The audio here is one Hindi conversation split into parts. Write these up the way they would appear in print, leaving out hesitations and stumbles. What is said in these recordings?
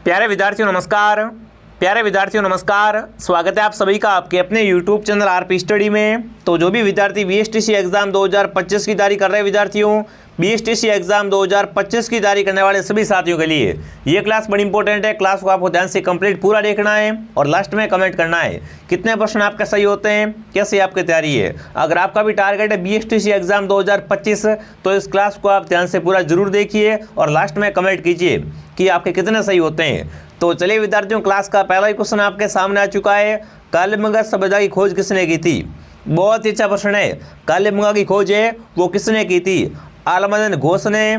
प्यारे विद्यार्थियों नमस्कार। स्वागत है आप सभी का आपके अपने YouTube चैनल आरपी स्टडी में। तो जो भी विद्यार्थी बीएसटीसी एग्जाम 2025 की तैयारी कर रहे विद्यार्थियों, बीएसटीसी एग्जाम 2025 की तैयारी करने वाले सभी साथियों के लिए ये क्लास बड़ी इंपॉर्टेंट है। क्लास को आपको ध्यान से कंप्लीट पूरा देखना है और लास्ट में कमेंट करना है कितने प्रश्न आपके सही होते हैं, कैसे आपकी तैयारी है। अगर आपका भी टारगेट है बीएसटीसी एग्जाम 2025 तो इस क्लास को आप ध्यान से पूरा जरूर देखिए और लास्ट में कमेंट कीजिए कि आपके कितने सही होते हैं। तो चलिए विद्यार्थियों, क्लास का पहला ही क्वेश्चन आपके सामने आ चुका है। काले मंगा सभ्यता की खोज किसने की थी? बहुत ही अच्छा प्रश्न है। काले मंगा की खोज है वो किसने की थी? आलमदन घोष ने,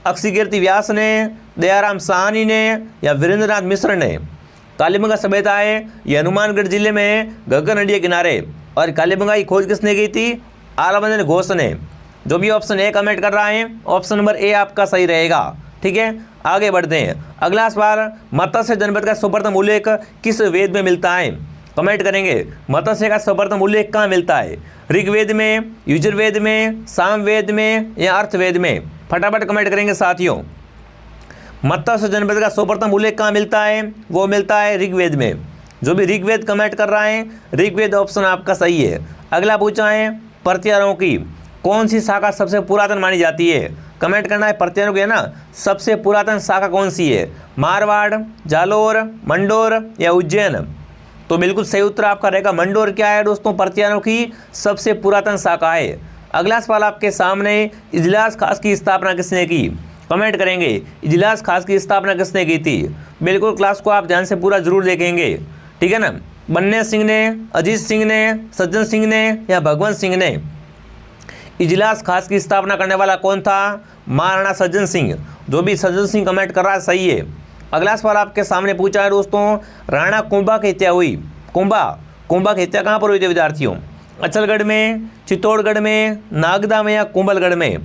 अक्षयकीर्ति व्यास ने, दयाराम साहनी ने या वीरेंद्रनाथ मिश्र ने? कालीबंगा सभ्यता है ये हनुमानगढ़ जिले में है, घग्गर नदी के किनारे। और कालीबंगा की खोज किसने की थी? आलमदन घोष ने। जो भी ऑप्शन ए कमेंट कर रहा है ऑप्शन नंबर ए आपका सही रहेगा। ठीक है, आगे बढ़ते हैं। अगला सवाल, मत्स्य जनपद का सर्वप्रथम उल्लेख किस वेद में मिलता है? कमेंट करेंगे मत्स्य का सर्वप्रथम उल्लेख कहाँ मिलता है? ऋग्वेद में, यजुर्वेद में, सामवेद में या अर्थवेद में? फटाफट कमेंट करेंगे साथियों। मत्स्य जनपद का सर्वप्रथम उल्लेख कहाँ मिलता है? वो मिलता है ऋग्वेद में। जो भी ऋग्वेद कमेंट कर रहा है ऋग्वेद ऑप्शन आपका सही है। अगला पूछा है, प्रत्यारों की कौन सी शाखा सबसे पुरातन मानी जाती है? कमेंट करना है प्रत्यारों की, है ना, सबसे पुरातन शाखा कौन सी है? मारवाड़, जालोर, मंडोर या उज्जैन? तो बिल्कुल सही उत्तर आपका रहेगा मंडोर। क्या है दोस्तों? प्रत्यारों की सबसे पुरातन शाखा है। अगला सवाल आपके सामने, इजलास खास की स्थापना किसने की? कमेंट करेंगे इजलास खास की स्थापना किसने की थी? बिल्कुल क्लास को आप ध्यान से पूरा जरूर देखेंगे, ठीक है ना। बन्ने सिंह ने, अजीत सिंह ने, सज्जन सिंह ने या भगवंत सिंह ने? इजलास खास की स्थापना करने वाला कौन था? महाराणा सज्जन सिंह। जो भी सज्जन सिंह कमेंट कर रहा है सही है। अगला सवाल आपके सामने पूछा है दोस्तों, राणा कुंभा की हत्या हुई। कुंभा की हत्या कहाँ पर हुई थी विद्यार्थियों? अचलगढ़ में, चित्तौड़गढ़ में, नागदा में या कुंभलगढ़ में?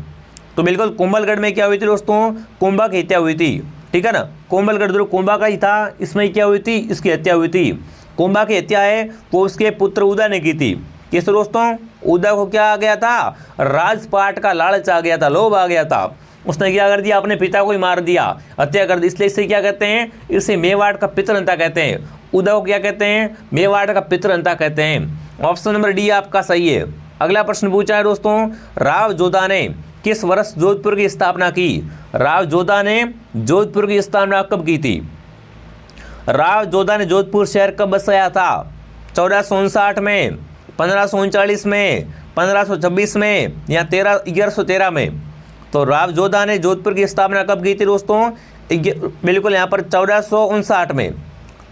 तो बिल्कुल कुंभलगढ़ में क्या हुई थी दोस्तों? कुंभा की हत्या हुई थी, ठीक है ना। कुंभलगढ़ जो कुंभा का ही था, इसमें क्या हुई थी? इसकी हत्या हुई थी। कुंभा की हत्या है वो उसके पुत्र उदय ने की थी। किस दोस्तों? उदय को क्या आ गया था? राजपाट का लालच आ गया था, लोभ आ गया था। उसने क्या कर दिया? अपने पिता को ही मार दिया, हत्या कर दी। इसलिए इसे क्या कहते हैं? इसे मेवाड़ का पितृहंता कहते हैं। उदय को क्या कहते हैं? मेवाड़ का पितृहंता कहते हैं। ऑप्शन नंबर डी आपका सही है। अगला प्रश्न पूछा है दोस्तों, राव जोधा ने किस वर्ष जोधपुर की स्थापना की? राव जोधा ने जोधपुर की स्थापना कब की थी? राव जोधा ने जोधपुर शहर कब बसाया था? 1459 में, 1539 में, 1526 में या 1113 में? तो राव जोधा ने जोधपुर की स्थापना कब की थी दोस्तों? बिल्कुल यहाँ पर 1459 में,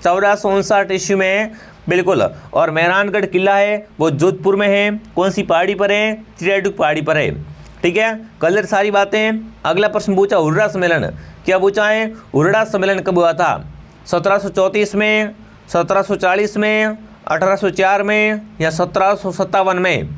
1459 ईस्वी में, बिल्कुल। और मेहरानगढ़ किला है वो जोधपुर में है। कौन सी पहाड़ी पर है? त्रियाडुक पहाड़ी पर है, ठीक है। कलर सारी बातें। अगला प्रश्न पूछा, हुर्रा सम्मेलन। क्या पूछा है? हुर्रा सम्मेलन कब हुआ था? 1734 में, 1740 में, 1804 में या 1757 में?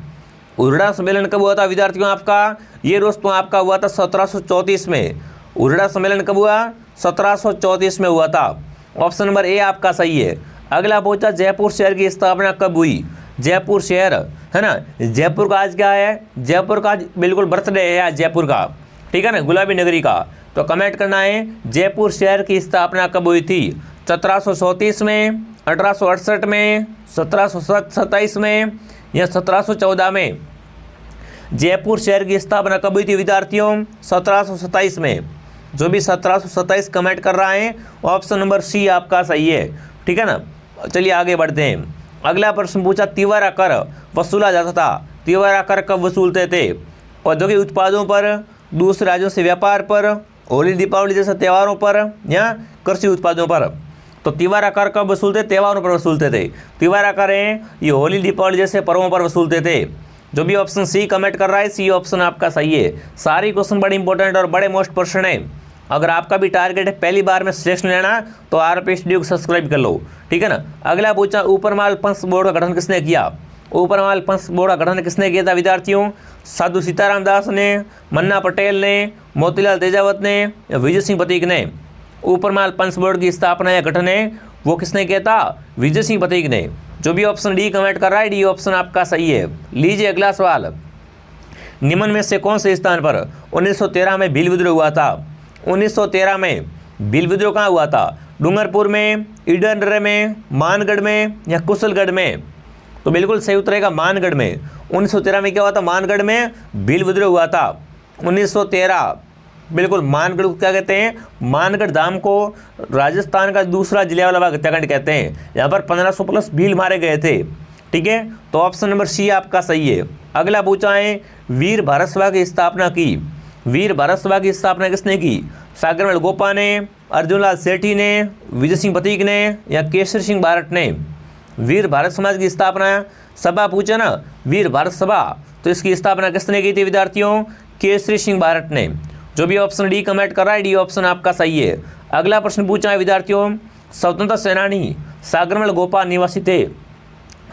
हुर्रा सम्मेलन कब हुआ था विद्यार्थियों आपका? ये दोस्तों आपका हुआ था 1734 में। हुर्रा सम्मेलन कब हुआ? 1734 में हुआ था। ऑप्शन नंबर ए आपका सही है। अगला पूछा, जयपुर शहर की स्थापना कब हुई? जयपुर शहर, है ना, जयपुर का आज क्या है? जयपुर का आज बिल्कुल बर्थडे है आज जयपुर का, ठीक है ना, गुलाबी नगरी का। तो कमेंट करना है जयपुर शहर की स्थापना कब हुई थी? 1734 में, 1868 में, 1727 में या 1714 में? जयपुर शहर की स्थापना कब हुई थी विद्यार्थियों? 1727 में। जो भी 1727 कमेंट कर रहा है ऑप्शन नंबर सी आपका सही है, ठीक है ना। चलिए आगे बढ़ते हैं। अगला प्रश्न पूछा, तिवारा कर वसूला जाता था। तिवारा कर कब वसूलते थे? औद्योगिक उत्पादों पर, दूसरे राज्यों से व्यापार पर, होली दीपावली जैसे त्योहारों पर या कृषि उत्पादों पर? तो तिवारा कर कब वसूलते? त्योहारों पर वसूलते थे। तिवारा कर है ये होली दीपावली जैसे पर्वों पर वसूलते थे। जो भी ऑप्शन सी कमेंट कर रहा है सी ऑप्शन आपका सही है। सारी क्वेश्चन बड़े इंपॉर्टेंट और बड़े मोस्ट प्रश्न है। अगर आपका भी टारगेट है पहली बार में सिलेक्शन लेना तो आरपी स्टडी को सब्सक्राइब कर लो, ठीक है ना। अगला पूछा, ऊपरमाल पंच बोर्ड का गठन किसने किया? ऊपरमाल पंच बोर्ड का गठन किसने किया था विद्यार्थियों? साधु सीताराम दास ने, मन्ना पटेल ने, मोतीलाल तेजावत ने या विजय सिंह पतीक ने? ऊपरमाल पंच बोर्ड की स्थापना या गठन है वो किसने किया था? विजय सिंह पतीक ने। जो भी ऑप्शन डी कमेंट कर रहा है डी ऑप्शन आपका सही है। लीजिए अगला सवाल, निम्न में से कौन से स्थान पर 1913 में भील विद्रोह हुआ था? 1913 में भील विद्रोह कहाँ हुआ था? डूंगरपुर में, ईडरनगर में, मानगढ़ में या कुशलगढ़ में? तो बिल्कुल सही उत्तर रहेगा मानगढ़ में। 1913 में क्या हुआ था? मानगढ़ में भील विद्रोह हुआ था 1913। बिल्कुल मानगढ़ को क्या कहते हैं? मानगढ़ धाम को राजस्थान का दूसरा जलियांवाला बाग हत्याकांड कहते हैं। यहाँ पर 1500 प्लस भील मारे गए थे। ठीक है, तो ऑप्शन नंबर सी आपका सही है। अगला पूछा है वीर भारत सभा की स्थापना की। वीर भारत सभा की स्थापना किसने की? सागरमल गोपा ने, अर्जुनलाल सेठी ने, विजय सिंह पतीक ने या केसरी सिंह बारट ने? वीर भारत समाज की स्थापना सभा पूछा ना, वीर भारत सभा, तो इसकी स्थापना किसने की थी विद्यार्थियों? केसरी सिंह बारट ने। जो भी ऑप्शन डी कमेंट कर रहा है, डी ऑप्शन आपका सही है। अगला प्रश्न पूछा है विद्यार्थियों, स्वतंत्रता सेनानी सागरमल गोपा निवासी थे।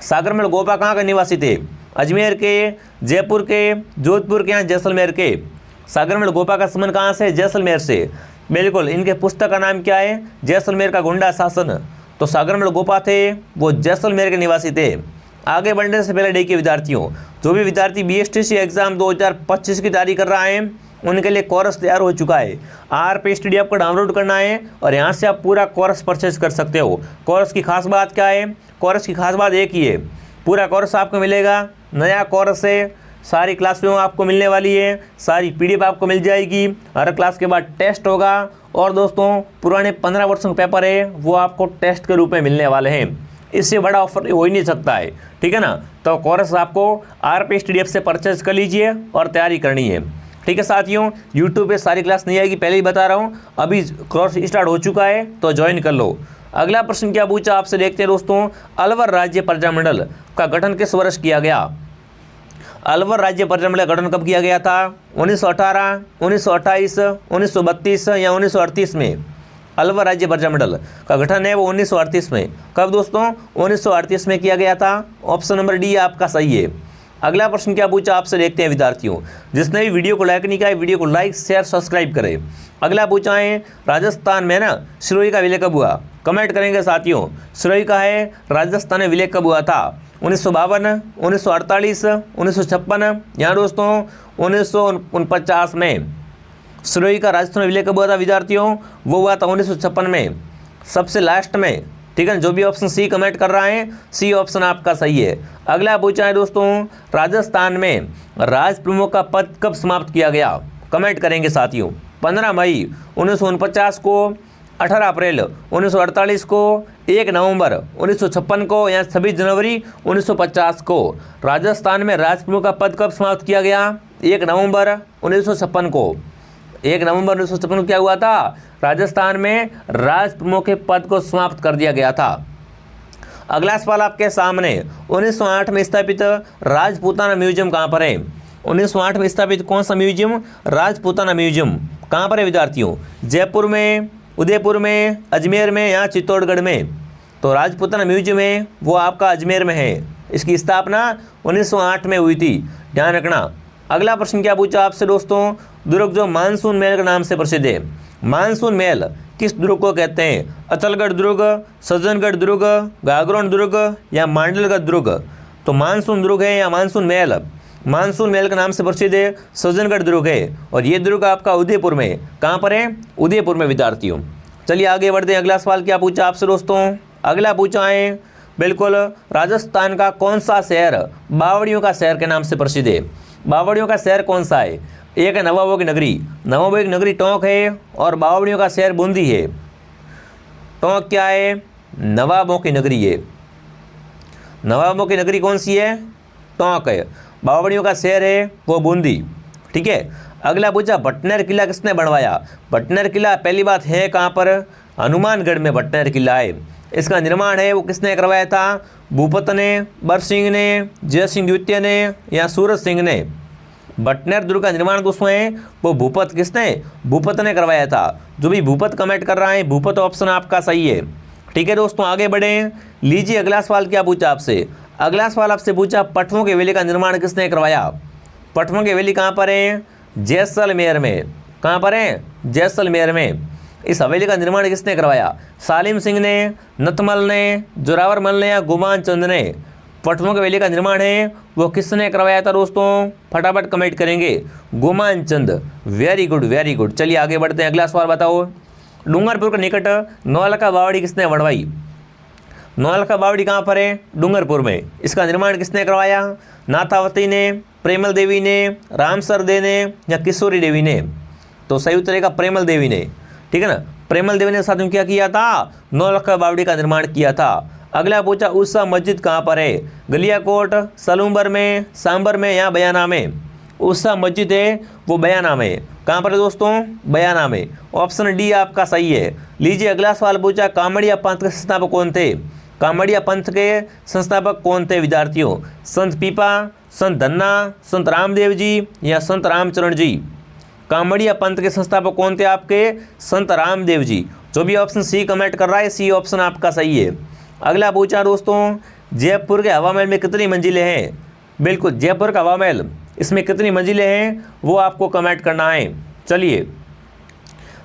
सागरमल गोपा कहाँ के निवासी थे? अजमेर के, जयपुर के, जोधपुर के या जैसलमेर के? सागरमल गोपा का संबंध कहाँ से? जैसलमेर से। बिल्कुल, इनके पुस्तक का नाम क्या है? जैसलमेर का गुंडा शासन। तो सागरमल गोपा थे वो जैसलमेर के निवासी थे। आगे बढ़ने से पहले देखिए विद्यार्थियों, जो भी विद्यार्थी बीएसटीसी एग्जाम 2025 की तैयारी कर रहा है उनके लिए कोर्स तैयार हो चुका है। आरपी स्टडी आपको डाउनलोड करना है और यहाँ से आप पूरा कोर्स परचेज कर सकते हो। कोर्स की खास बात क्या है? कोर्स की खास बात एक ही है, पूरा कोर्स आपको मिलेगा। नया कोर्स है, सारी क्लासें आपको मिलने वाली है, सारी पीडीएफ आपको मिल जाएगी। हर क्लास के बाद टेस्ट होगा और दोस्तों पुराने 15 वर्षों के पेपर है वो आपको टेस्ट के रूप में मिलने वाले हैं। इससे बड़ा ऑफर हो ही नहीं सकता है। ठीक है ना, तो कोर्स आपको आरपी स्टडी ऐप से परचेज कर लीजिए और तैयारी करनी है। ठीक है साथियों, यूट्यूब पे सारी क्लास नहीं आएगी, पहले ही बता रहा हूँ। अभी कोर्स स्टार्ट हो चुका है तो ज्वाइन कर लो। अगला प्रश्न क्या पूछा आपसे, देखते हैं दोस्तों। अलवर राज्य प्रजामंडल का गठन किस वर्ष किया गया? अलवर राज्य प्रजामंडल का गठन कब किया गया था? 1918, 1928, 1932 या 1938 में? अलवर राज्य प्रजामंडल का गठन है वो 1938 में। कब दोस्तों? 1938 में किया गया था। ऑप्शन नंबर डी आपका सही है। अगला प्रश्न क्या पूछा आपसे, देखते हैं विद्यार्थियों। जिसने भी वीडियो को लाइक नहीं किया है, वीडियो को लाइक शेयर सब्सक्राइब करें। अगला पूछा है राजस्थान में ना सिरोही का विलय कब हुआ? कमेंट करेंगे साथियों, सिरोही का है राजस्थान में विलय कब हुआ था? 1952, 1948, 1956 या दोस्तों 1949 में? सिरोही का राजस्थान में विलय कब हुआ था विद्यार्थियों? वो हुआ था 1956 में, सबसे लास्ट में। ठीक है, जो भी ऑप्शन सी कमेंट कर रहा है सी ऑप्शन आपका सही है। अगला पूछा है दोस्तों, राजस्थान में राज प्रमुख का पद कब समाप्त किया गया? कमेंट करेंगे साथियों। 15 मई 1949 को, 18 अप्रैल 1948 को, 1 नवंबर 1956 को या 26 जनवरी 1950 को? राजस्थान में राज प्रमुख का पद कब समाप्त किया गया? 1 नवंबर 1956 को। 1 नवंबर 1956 को क्या हुआ था? राजस्थान में राज प्रमुख के पद को समाप्त कर दिया गया था। अगला सवाल आपके सामने, 1908 में स्थापित राजपूताना म्यूजियम कहाँ पर है? 1908 में स्थापित कौन सा म्यूजियम? राजपूताना म्यूजियम कहाँ पर है विद्यार्थियों? जयपुर में, उदयपुर में, अजमेर में या चित्तौड़गढ़ में? तो राजपूताना म्यूजियम है वो आपका अजमेर में है। इसकी स्थापना 1908 में हुई थी, ध्यान रखना। अगला प्रश्न क्या पूछा आपसे दोस्तों, दुर्ग जो मानसून महल के नाम से प्रसिद्ध है, मानसून महल किस दुर्ग को कहते हैं? अचलगढ़ दुर्ग, सज्जनगढ़ दुर्ग, गागरोन दुर्ग या मांडलगढ़ दुर्ग? तो मानसून दुर्ग है या मानसून महल? मानसून महल के नाम से प्रसिद्ध है सज्जनगढ़ दुर्ग है और ये दुर्ग आपका उदयपुर में। कहाँ पर है? उदयपुर में विद्यार्थियों। चलिए आगे बढ़ते हैं। अगला सवाल क्या पूछा आपसे दोस्तों? अगला पूछा है बिल्कुल, राजस्थान का कौन सा शहर बावड़ियों का शहर के नाम से प्रसिद्ध है? बावड़ियों का शहर कौन सा है? एक है नवाबों की नगरी, नवाबों की नगरी टोंक है और बावड़ियों का शहर बूंदी है। टोंक क्या है? नवाबों की नगरी है। नवाबों की नगरी कौन सी है? टोंक है। बावड़ियों का शहर है वो बूंदी। ठीक है, अगला पूछा, भटनेर किला किसने बनवाया? भटनेर किला पहली बात है कहाँ पर? हनुमानगढ़ में भटनेर किला है। इसका निर्माण है वो किसने करवाया था? भूपत ने, बरसिंह ने, जय सिंह द्वितीय ने या सूरज सिंह ने? भटनेर दुर्ग का निर्माण दोस्तों है वो भूपत, किसने? भूपत ने करवाया था। जो भी भूपत कमेंट कर रहा है भूपत ऑप्शन आपका सही है। ठीक है दोस्तों, आगे बढ़े। लीजिए अगला सवाल क्या पूछा आपसे। अगला सवाल आपसे पूछा, पटवों की हवेली का निर्माण किसने करवाया? पटवों की हवेली कहाँ पर है? जैसलमेर में। कहाँ पर है? जैसलमेर में। इस हवेली का निर्माण किसने करवाया? सालिम सिंह ने, नथमल ने, जोरावर मल ने या गुमान चंद ने? पटवों की हवेली का निर्माण है वो किसने करवाया था दोस्तों? फटाफट कमेंट करेंगे। Guman Chand. Very good very good. चलिए आगे बढ़ते हैं। अगला सवाल बताओ। डूंगरपुर के निकट नौलखा बावड़ी किसने बनवाई? नौलखा बावड़ी कहाँ पर है? डूंगरपुर में। इसका निर्माण किसने करवाया? नाथावती ने, प्रेमल देवी ने, रामसर दे ने या किशोरी देवी ने? तो सही उत्तर रहेगा प्रेमल देवी ने। ठीक है ना, प्रेमल देवी ने साथ में क्या किया था? नौलखा बावड़ी का निर्माण किया था। अगला पूछा उषा मस्जिद कहाँ पर है? गलियाकोट, सलूम्बर में, सांबर में या बयाना में? उषा मस्जिद है वो बयाना में। कहाँ पर है दोस्तों? बयाना में। ऑप्शन डी आपका सही है। लीजिए अगला सवाल पूछा कामड़िया पंथ के संस्थापक कौन थे? कामड़िया पंथ के संस्थापक कौन थे विद्यार्थियों? संत पीपा, संत धन्ना, संत रामदेव जी या संत रामचरण जी? कामड़िया पंथ के संस्थापक कौन थे आपके? संत रामदेव जी। जो भी ऑप्शन सी कमेंट कर रहा है सी ऑप्शन आपका सही है। अगला पूछा दोस्तों जयपुर के हवा महल में कितनी मंजिलें हैं? बिल्कुल, जयपुर का हवा महल इसमें कितनी मंजिलें हैं वो आपको कमेंट करना है। चलिए,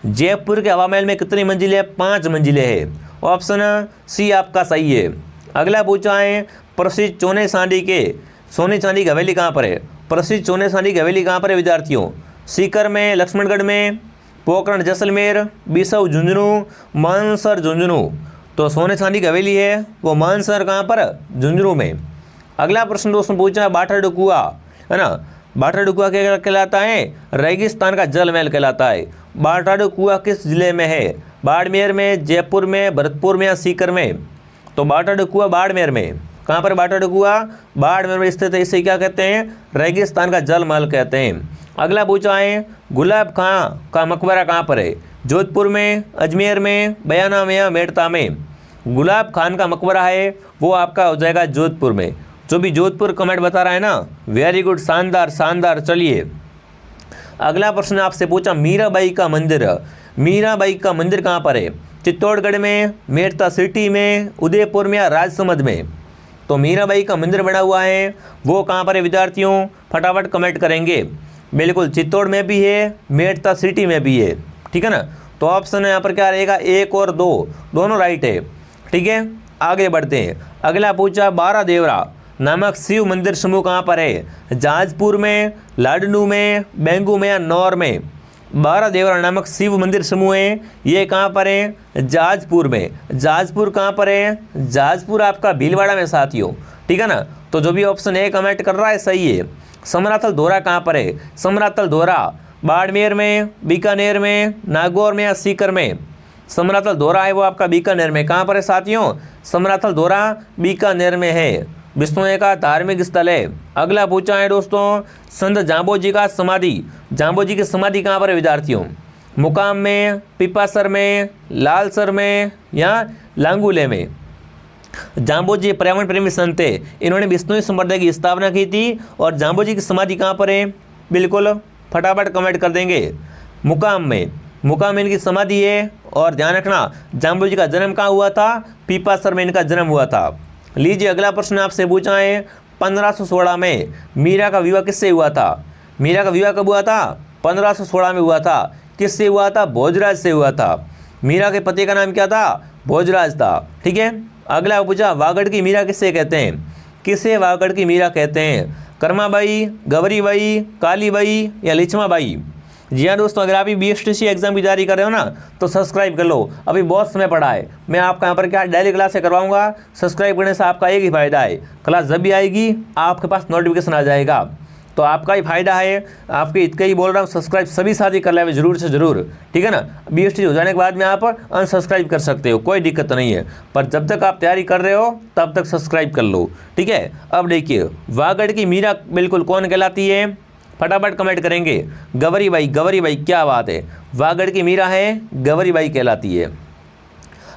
जयपुर के हवा महल में कितनी मंजिलें हैं? 5 मंजिलें हैं। ऑप्शन सी आपका सही है। अगला पूछा है प्रसिद्ध सोने चांदी की हवेली कहाँ पर है? प्रसिद्ध सोने चांदी की हवेली कहाँ पर है विद्यार्थियों? सीकर में, लक्ष्मणगढ़ में, पोखरण जैसलमेर, बिसव झुंझुनू, मानसर झुंझुनू? तो सोने चांदी की हवेली है वो मानसर कहाँ पर? झुंझुनू में। अगला प्रश्न दोस्तों पूछा बाठा कुआ है ना, बाठा कुआ क्या कहलाता है? रेगिस्तान का जल महल कहलाता है। बाठा कुआ किस जिले में है? बाड़मेर में, जयपुर में, भरतपुर में या सीकर में? तो बाठा कुआ बाड़मेर में। कहाँ पर बाठा कुआ? बाड़मेर में स्थित है। इसे क्या कहते हैं? रेगिस्तान का जल महल कहते हैं। अगला पूछा है गुलाब खां का मकबरा कहाँ पर है? जोधपुर में, अजमेर में, बयाना में या मेड़ता में? गुलाब खान का मकबरा है वो आपका हो जाएगा जोधपुर में। जो भी जोधपुर कमेंट बता रहा है ना, वेरी गुड, शानदार शानदार। चलिए अगला प्रश्न आपसे पूछा मीराबाई का मंदिर कहाँ पर है? चित्तौड़गढ़ में, मेड़ता सिटी में, उदयपुर में या राजसमंद में? तो मीराबाई का मंदिर बना हुआ है वो कहाँ पर है विद्यार्थियों? फटाफट कमेंट करेंगे। बिल्कुल, चित्तौड़ में भी है, मेड़ता सिटी में भी है। ठीक है ना, तो ऑप्शन यहाँ पर क्या रहेगा? 1 और 2 दोनों राइट है। ठीक है, आगे बढ़ते हैं। अगला पूछा 12 देवरा नामक शिव मंदिर समूह कहाँ पर है? जाजपुर में, लाडनू में, बेंगू में या नौर में? 12 देवरा नामक शिव मंदिर समूह है ये कहाँ पर है? जाजपुर में। जाजपुर कहाँ पर है? जाजपुर आपका भीलवाड़ा में साथियों। ठीक है ना, तो जो भी ऑप्शन ए कमेंट कर रहा है सही है। समराथल धोरा कहाँ पर है? समराथल धोरा बाड़मेर में, बीकानेर में, नागौर में या सीकर में? समराथल धोरा है वो आपका बीकानेर में। कहाँ पर है साथियों? समराथल धोरा बीकानेर में है। विष्णु का धार्मिक स्थल है। अगला पूछा है दोस्तों संत जाम्बोजी का समाधि, जाम्बोजी की समाधि कहाँ पर है विद्यार्थियों? मुकाम में, पिपासर में, लालसर में या लांगुले में? जाम्बोजी पर्यावरण प्रेमी संत है, इन्होंने विष्णु संप्रदाय की स्थापना की थी। और जाम्बोजी की समाधि कहाँ पर है? बिल्कुल फटाफट कमेंट कर देंगे। मुकाम में इनकी समाधि है। और ध्यान रखना जाम्बोजी का जन्म कहाँ हुआ था? पीपासर में इनका जन्म हुआ था। लीजिए अगला प्रश्न आपसे पूछा है 1516 में मीरा का विवाह किससे हुआ था? मीरा का विवाह कब हुआ था? 1516 में हुआ था। किससे हुआ था? भोजराज से हुआ था। मीरा के पति का नाम क्या था? भोजराज था। ठीक है, अगला पूछा वागड़ की मीरा किससे कहते हैं? किसे वागड़ की मीरा कहते हैं? कर्माबाई, गवरीबाई, कालीबाई या लिच्छमाबाई? जी हाँ दोस्तों, अगर आप भी BSTC एग्जाम की तैयारी कर रहे हो ना तो सब्सक्राइब कर लो, अभी बहुत समय पड़ा है। मैं आपका यहाँ पर क्या डेली क्लास से करवाऊंगा। सब्सक्राइब करने से आपका एक ही फायदा है, क्लास जब भी आएगी आपके पास नोटिफिकेशन आ जाएगा। तो आपका ही फायदा है, आपके हित ही बोल रहा हूँ। सब्सक्राइब सभी साथी कर ले जरूर से ज़रूर। ठीक है ना, BSTC हो जाने के बाद में आप अनसब्सक्राइब कर सकते हो, कोई दिक्कत नहीं है। पर जब तक आप तैयारी कर रहे हो तब तक सब्सक्राइब कर लो। ठीक है, अब देखिए वागड़ की मीरा बिल्कुल कौन कहलाती है? फटाफट कमेंट करेंगे। गवरीबाई, गवरीबाई, क्या बात है, वागड़ की मीरा है, गवरीबाई कहलाती है।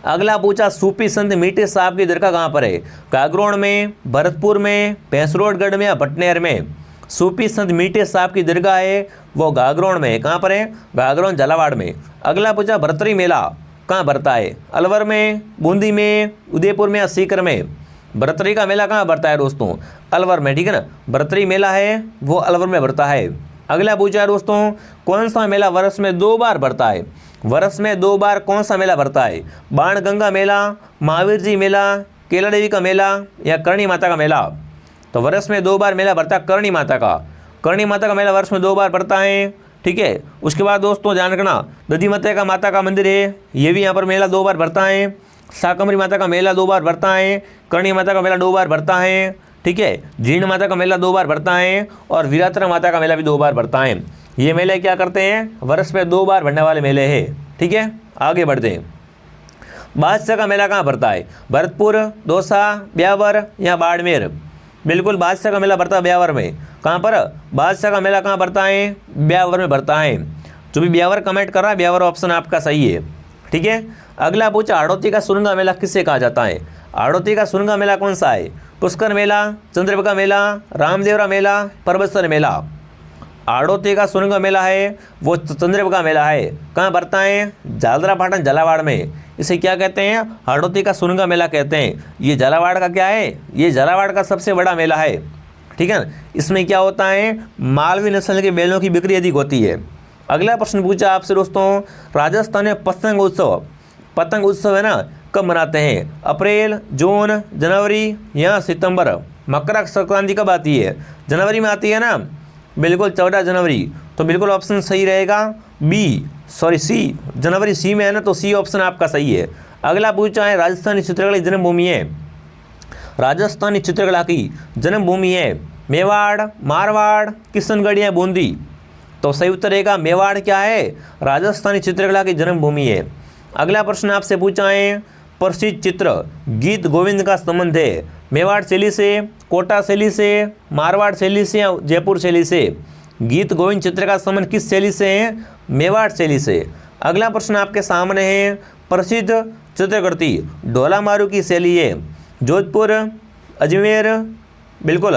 अगला पूछा सूफी संत मीठे साहब की दरगाह कहाँ पर है? कागरोड़ में, भरतपुर में, भैंसरोडगढ़ में या भटनेर में? सूफी संत मीठे साहब की दरगाह है वो गागरोड़ में है। कहाँ पर है? गागरोड़ झालावाड़ में। अगला पूछा भरतरी मेला कहाँ भरता है? अलवर में, बूंदी में, उदयपुर में या सीकर में? भरतरी का मेला कहाँ भरता है दोस्तों? अलवर में। ठीक है ना, भरतरी मेला है वो अलवर में भरता है। अगला पूछा है दोस्तों कौन सा मेला वर्ष में 2 बार भरता है? वर्ष में 2 बार कौन सा मेला भरता है? बाणगंगा मेला, महावीर जी मेला, केला देवी का मेला या करणी माता का मेला? तो वर्ष में 2 बार मेला भरता है करणी माता का। करणी माता का मेला वर्ष में 2 बार भरता है। ठीक है। उसके बाद दोस्तों ध्यान रखना, दधीमते का माता का मंदिर है, ये भी यहाँ पर मेला 2 बार भरता है। शाकंभरी माता का मेला 2 बार भरता है। कर्णी माता का मेला 2 बार भरता है, ठीक है। जीर्ण माता का मेला 2 बार भरता है और वीरात्रा माता का मेला भी 2 बार भरता है। ये मेले क्या करते हैं, वर्ष में 2 बार भरने वाले मेले हैं, ठीक है। आगे बढ़ते हैं। बादशाह का मेला कहाँ भरता है, भरतपुर, दौसा, ब्यावर या बाड़मेर। बिल्कुल बादशाह का मेला भरता है ब्यावर में। कहाँ पर, बादशाह का मेला कहाँ भरता है, ब्यावर में भरता है। जो भी ब्यावर कमेंट कर रहा है, ब्यावर ऑप्शन आपका सही है, ठीक है। अगला पूछा, हाड़ौती का सुरंगा मेला किससे कहा जाता है। हाड़ौती का सुरंगा मेला कौन सा है, पुष्कर मेला, चंद्रभागा मेला, रामदेवरा मेला, परबतसर मेला। हाड़ौती का सुरंगा मेला है वो चंद्रभागा मेला है। कहाँ भरता है, झालरापाटन झालावाड़ में। इसे क्या कहते हैं, हाड़ौती का सुरंगा मेला कहते हैं। ये झालावाड़ का क्या है, ये झालावाड़ का सबसे बड़ा मेला है, ठीक है। इसमें क्या होता है, मालवी नस्ल के बैलों की बिक्री अधिक होती है। अगला प्रश्न पूछा आपसे दोस्तों, राजस्थान में पतंग उत्सव है ना, कब मनाते हैं, अप्रैल, जून, जनवरी या सितंबर। मकर संक्रांति कब आती है, जनवरी में आती है ना, बिल्कुल 14 जनवरी। तो बिल्कुल ऑप्शन सही रहेगा सी, जनवरी सी में है ना, तो सी ऑप्शन आपका सही है। अगला पूछा है, राजस्थानी चित्रकला की जन्मभूमि है, राजस्थानी चित्रकला की जन्मभूमि है मेवाड़, मारवाड़, किशनगढ़ या बूंदी। तो सही उत्तर रहेगा मेवाड़ क्या है, राजस्थानी चित्रकला की जन्मभूमि है। अगला प्रश्न आपसे पूछा है, प्रसिद्ध चित्र गीत गोविंद का संबंध है मेवाड़ शैली से, कोटा शैली से, मारवाड़ शैली से या जयपुर शैली से। गीत गोविंद चित्र का संबंध किस शैली से है, मेवाड़ शैली से। अगला प्रश्न आपके सामने है, प्रसिद्ध चित्रकृति ढोलामारू की शैली है जोधपुर, अजमेर, बिल्कुल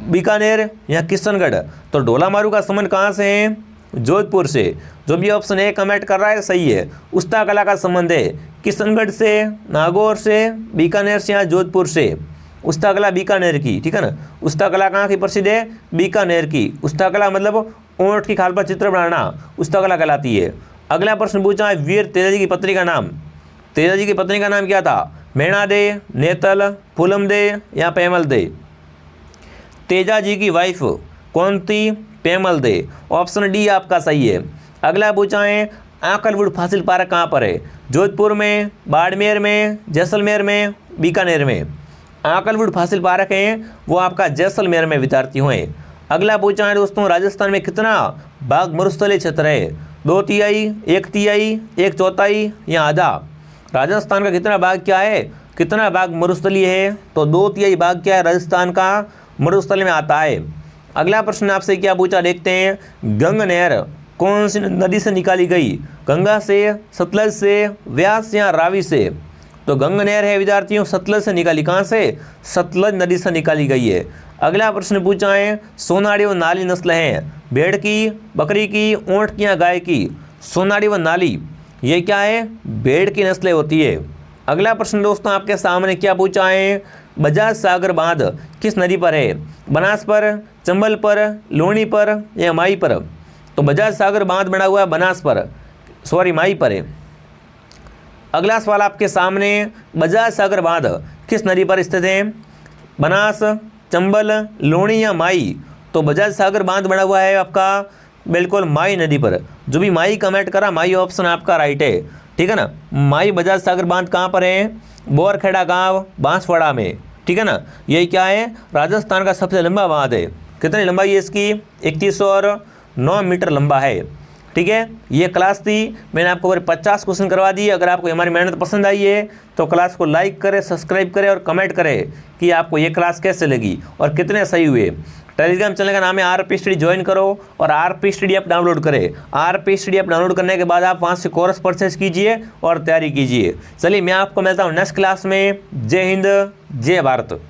बीकानेर या किशनगढ़। तो ढोलामारू का संबंध कहाँ से है, जोधपुर से। जो भी ऑप्शन ए कमेंट कर रहा है सही है। उस्ता कला का संबंध है किशनगढ़ से, नागौर से, बीकानेर से या जोधपुर से। उस्ता कला बीकानेर की, ठीक है ना। उस्ता कला कहाँ की प्रसिद्ध है, बीकानेर की। उस्ता कला मतलब ऊंट की खाल पर चित्र बनाना, उस्ता कला कहलाती है। अगला प्रश्न पूछा है, वीर तेजाजी की पत्नी का नाम, तेजाजी की पत्नी का नाम क्या था, मैणा दे, नेतल, फूलम दे या पेमल दे। तेजाजी की वाइफ कौन थी, पेमल दे। ऑप्शन डी आपका सही है। अगला पूछा है, आकलवुड फासिल पार्क कहाँ पर है, जोधपुर में, बाड़मेर में, जैसलमेर में, बीकानेर में। आकलवुड फासिल पार्क है वो आपका जैसलमेर में विद्यार्थी हुए। अगला पूछा है दोस्तों, राजस्थान में कितना बाघ मरुस्थलीय क्षेत्र है, 2/3, 1/3, 1/4 या आधा। राजस्थान का कितना भाग क्या है, कितना भाग मरुस्थलीय है, तो 2/3 भाग क्या है राजस्थान का मरुस्थल में आता है। अगला प्रश्न आपसे क्या पूछा देखते हैं, गंग नहर कौन सी नदी से निकाली गई, गंगा से, सतलज से, व्यास या रावी से। तो गंग नहर है विद्यार्थियों सतलज से निकाली, कहाँ से, सतलज नदी से निकाली गई है। अगला प्रश्न पूछा है, सोनाड़ी व नाली नस्ल हैं, भेड़ की, बकरी की, ऊँट की या गाय की। सोनाड़ी व नाली ये क्या है, भेड़ की नस्लें होती है। अगला प्रश्न दोस्तों आपके सामने क्या पूछा है, बजाज सागर बांध किस नदी पर है, बनास पर, चंबल पर, लूणी पर या माई पर। तो बजाज सागर बांध बना हुआ है बनास पर, माई पर है। अगला सवाल आपके सामने, बजाज सागर बांध किस नदी पर स्थित है, बनास, चंबल, लूणी या माई। तो बजाज सागर बांध बना हुआ है आपका बिल्कुल माई नदी पर। जो भी माई कमेंट करा, माई ऑप्शन आपका राइट है, ठीक है ना। माई बजाज सागर बांध कहाँ पर है, बोरखेड़ा गांव, बांसवाड़ा में, ठीक है ना। ये क्या है, राजस्थान का सबसे लंबा बांध है। कितनी लंबाई है इसकी, 3109 मीटर लंबा है, ठीक है। ये क्लास थी, मैंने आपको 50 क्वेश्चन करवा दिए। अगर आपको हमारी मेहनत पसंद आई है तो क्लास को लाइक करें, सब्सक्राइब करें और कमेंट करें कि आपको ये क्लास कैसे लगी और कितने सही हुए। टेलीग्राम चैनल का नाम है आरपी स्टडी, ज्वाइन करो और आरपी स्टडी ऐप डाउनलोड करें। आरपी स्टडी ऐप डाउनलोड करने के बाद आप वहाँ से कोर्स परचेज कीजिए और तैयारी कीजिए। चलिए मैं आपको मिलता हूँ नेक्स्ट क्लास में। जय हिंद, जय भारत।